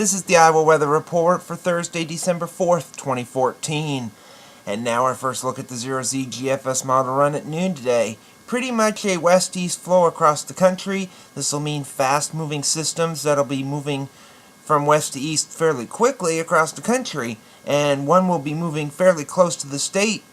This is the Iowa Weather Report for Thursday, December 4th, 2014. And now our first look at the 0Z GFS model run at noon today. Pretty much a west-east flow across the country. This will mean fast-moving systems that'll be moving from west to east fairly quickly across the country. And one will be moving fairly close to the state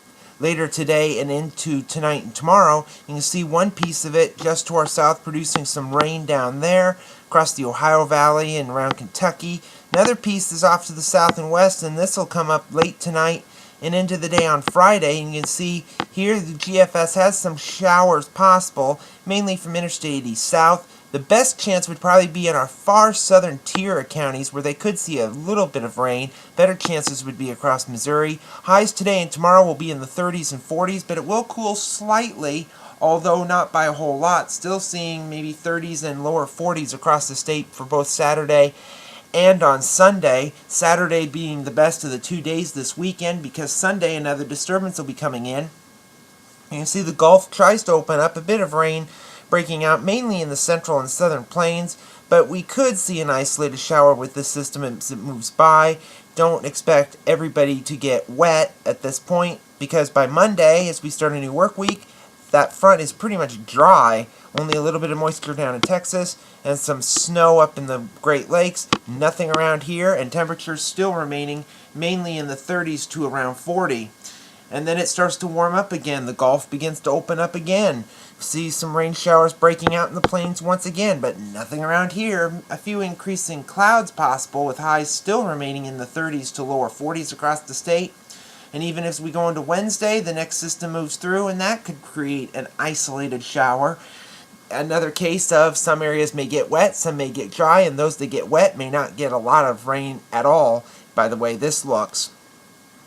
later today and into tonight and tomorrow. You can see one piece of it just to our south producing some rain down there across the Ohio Valley and around Kentucky. Another piece is off to the south and west, and this will come up late tonight and into the day on Friday. And you can see here the GFS has some showers possible, mainly from Interstate 80 south. The best chance would probably be in our far southern tier of counties where they could see a little bit of rain. Better chances would be across Missouri. Highs today and tomorrow will be in the 30s and 40s, but it will cool slightly, although not by a whole lot. Still seeing maybe 30s and lower 40s across the state for both Saturday and on Sunday. Saturday being the best of the 2 days this weekend, because Sunday another disturbance will be coming in. You can see the Gulf tries to open up, a bit of rain breaking out mainly in the central and southern plains, but we could see an isolated shower with this system as it moves by. Don't expect everybody to get wet at this point, because by Monday, as we start a new work week, that front is pretty much dry. Only a little bit of moisture down in Texas and some snow up in the Great Lakes. Nothing around here, and temperatures still remaining mainly in the 30s to around 40. And then it starts to warm up again. The Gulf begins to open up again. See some rain showers breaking out in the plains once again, but nothing around here. A few increasing clouds possible, with highs still remaining in the 30s to lower 40s across the state. And even as we go into Wednesday, the next system moves through, and that could create an isolated shower. Another case of some areas may get wet, some may get dry, and those that get wet may not get a lot of rain at all, by the way this looks.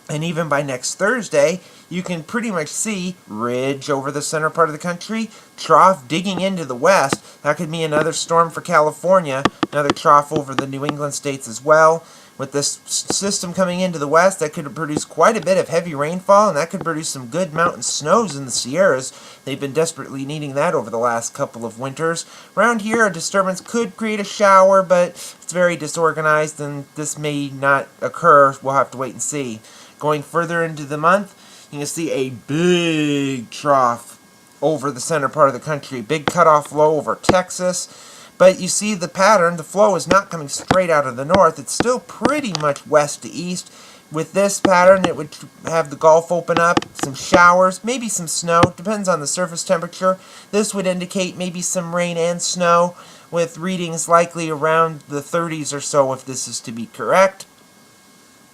And even by next Thursday, you can pretty much see ridge over the center part of the country, trough digging into the west. That could be another storm for California, another trough over the New England states as well. With this system coming into the west, that could produce quite a bit of heavy rainfall, and that could produce some good mountain snows in the Sierras. They've been desperately needing that over the last couple of winters. Around here, a disturbance could create a shower, but it's very disorganized, and this may not occur. We'll have to wait and see. Going further into the month, you can see a big trough over the center part of the country. Big cutoff low over Texas. But you see the pattern, the flow is not coming straight out of the north. It's still pretty much west to east. With this pattern, it would have the Gulf open up, some showers, maybe some snow, depends on the surface temperature. This would indicate maybe some rain and snow, with readings likely around the 30s or so if this is to be correct.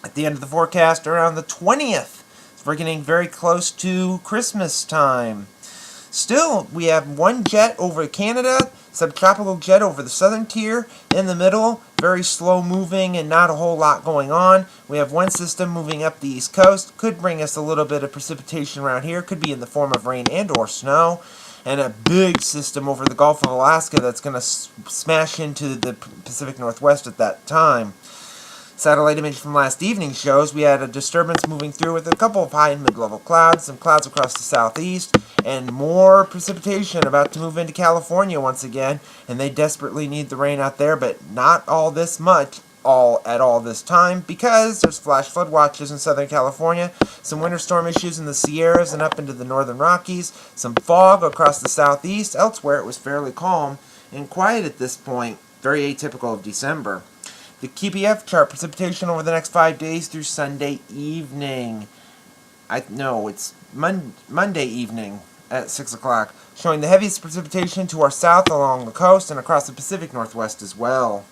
At the end of the forecast, around the 20th, so we're getting very close to Christmas time. Still, we have one jet over Canada, subtropical jet over the southern tier. In the middle, very slow moving and not a whole lot going on. We have one system moving up the east coast. Could bring us a little bit of precipitation around here. Could be in the form of rain and or snow. And a big system over the Gulf of Alaska that's going to smash into the Pacific Northwest at that time. Satellite image from last evening shows we had a disturbance moving through with a couple of high and mid-level clouds, some clouds across the southeast, and more precipitation about to move into California once again, and they desperately need the rain out there, but not all this much at all this time, because there's flash flood watches in Southern California, some winter storm issues in the Sierras and up into the northern Rockies, some fog across the southeast. Elsewhere it was fairly calm and quiet at this point, very atypical of December. The QPF chart, precipitation over the next 5 days through Sunday evening. It's Monday evening at 6 o'clock, showing the heaviest precipitation to our south along the coast and across the Pacific Northwest as well.